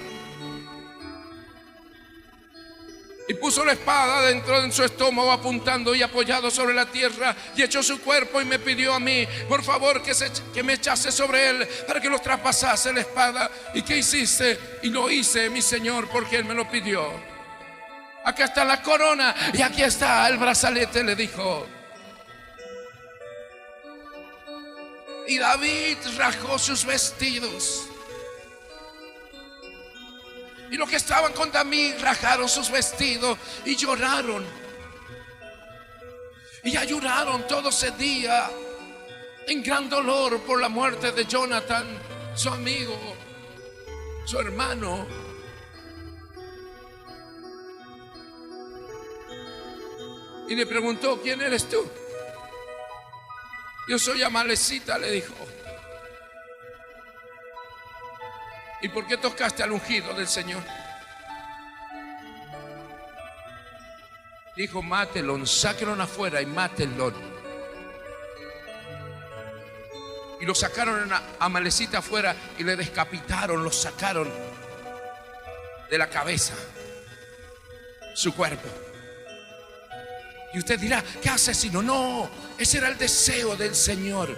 Y puso la espada dentro de su estómago, apuntando y apoyado sobre la tierra, y echó su cuerpo y me pidió a mí, por favor, que me echase sobre él, para que lo traspasase la espada. ¿Y qué hiciste? Y lo hice, mi Señor, porque él me lo pidió. Acá está la corona y aquí está el brazalete, le dijo. Y David rasgó sus vestidos. Y los que estaban con David rasgaron sus vestidos y lloraron. Y ayunaron todo ese día en gran dolor por la muerte de Jonathan, su amigo, su hermano. Y le preguntó: ¿quién eres tú? Yo soy amalecita, le dijo. ¿Y por qué tocaste al ungido del Señor? Dijo: mátenlo, sáquenlo afuera y mátenlo. Y lo sacaron a amalecita afuera y le descapitaron, lo sacaron de la cabeza, su cuerpo. Y usted dirá: ¿qué asesino? No, ese era el deseo del Señor.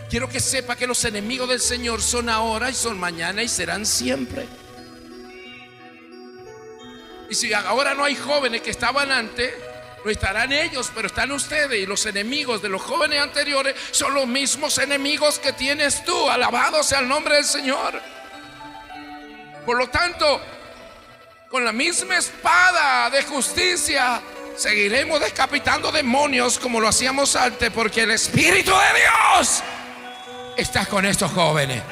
Quiero que sepa que los enemigos del Señor son ahora y son mañana y serán siempre. Y si ahora no hay jóvenes que estaban antes, no estarán ellos, pero están ustedes. Y los enemigos de los jóvenes anteriores son los mismos enemigos que tienes tú. Alabado sea el nombre del Señor. Por lo tanto, con la misma espada de justicia seguiremos decapitando demonios como lo hacíamos antes, porque el Espíritu de Dios está con estos jóvenes.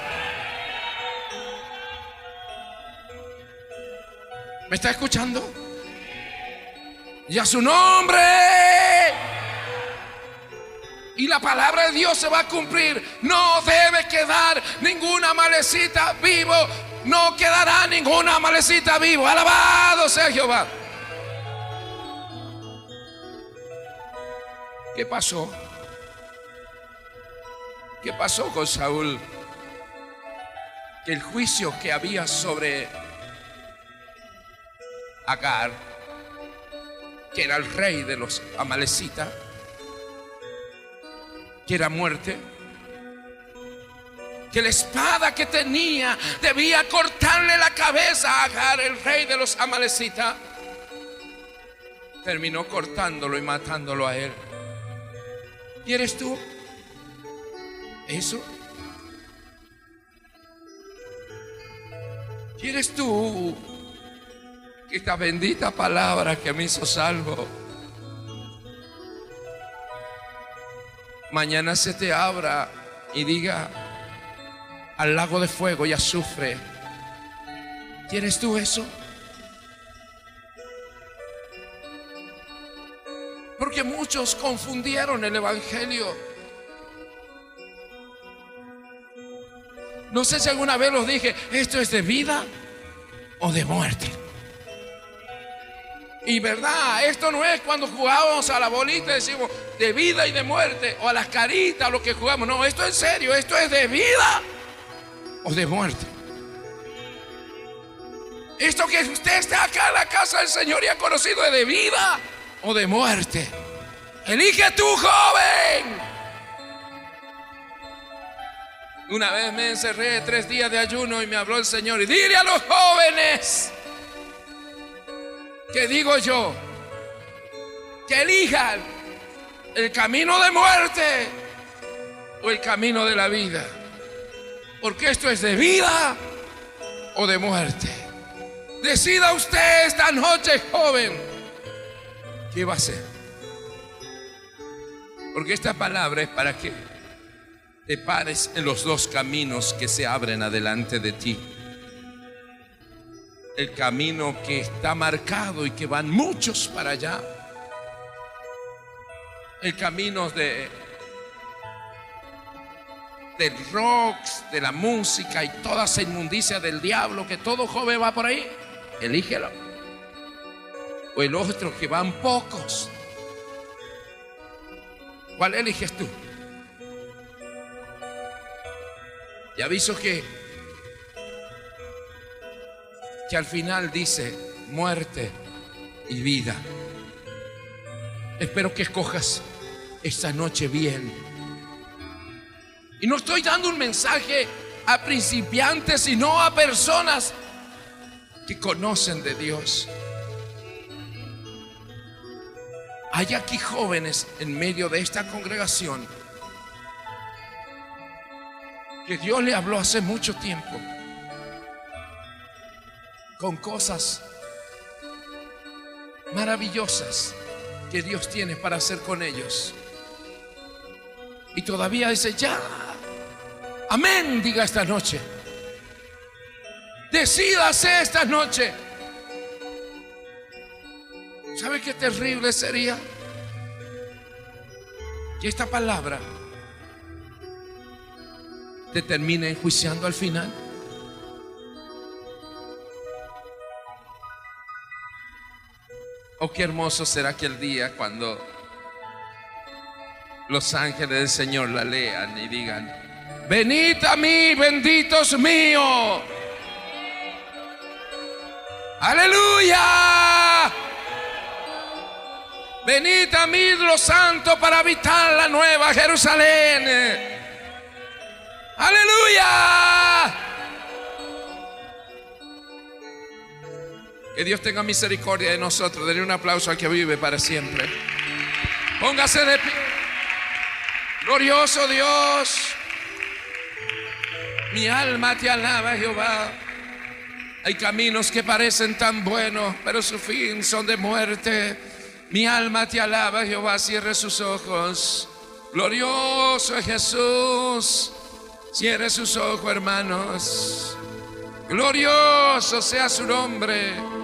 ¿Me está escuchando? Y a su nombre. Y la palabra de Dios se va a cumplir. No debe quedar ninguna amalecita vivo. No quedará ninguna amalecita vivo. Alabado sea Jehová. ¿Qué pasó? ¿Qué pasó con Saúl? Que el juicio que había sobre Agar, que era el rey de los amalecitas, que era muerte, que la espada que tenía debía cortarle la cabeza a Agar, el rey de los amalecitas. Terminó cortándolo y matándolo a él. ¿Quieres tú eso? ¿Quieres tú que esta bendita palabra que me hizo salvo mañana se te abra y diga al lago de fuego y azufre? ¿Quieres tú eso? Porque muchos confundieron el evangelio. No sé si alguna vez los dije, ¿esto es de vida o de muerte? Y verdad, esto no es cuando jugábamos a la bolita y decimos de vida y de muerte, o a las caritas, a lo que jugamos. No, esto es serio, esto es de vida o de muerte. Esto que usted está acá en la casa del Señor y ha conocido es de vida o de muerte. Elige tú, joven. Una vez me encerré 3 días de ayuno y me habló el Señor y dile a los jóvenes que digo yo que elijan el camino de muerte o el camino de la vida, porque esto es de vida o de muerte. Decida usted esta noche, joven, ¿qué va a hacer? Porque esta palabra es para que te pares en los 2 caminos que se abren adelante de ti. El camino que está marcado y que van muchos para allá. El camino del rock, de la música y toda esa inmundicia del diablo, que todo joven va por ahí. Elígelo. O el otro que van pocos. ¿Cuál eliges tú? Y aviso que al final dice muerte y vida. Espero que escojas esta noche bien. Y no estoy dando un mensaje a principiantes, sino a personas que conocen de Dios. Hay aquí jóvenes en medio de esta congregación que Dios le habló hace mucho tiempo con cosas maravillosas que Dios tiene para hacer con ellos. Y todavía dice ya, amén, diga esta noche. Decídase esta noche. ¿Sabe qué terrible sería? Que esta palabra te termine enjuiciando al final. Oh, qué hermoso será aquel día cuando los ángeles del Señor la lean y digan: venid a mí, benditos míos. Aleluya. Venid a mí los santos para habitar la nueva Jerusalén. Aleluya. Que Dios tenga misericordia de nosotros. Denle un aplauso al que vive para siempre. Póngase de pie. Glorioso Dios, mi alma te alaba, Jehová. Hay caminos que parecen tan buenos, pero su fin son de muerte. Mi alma te alaba, Jehová. Cierre sus ojos. Glorioso es Jesús. Cierre sus ojos, hermanos. Glorioso sea su nombre.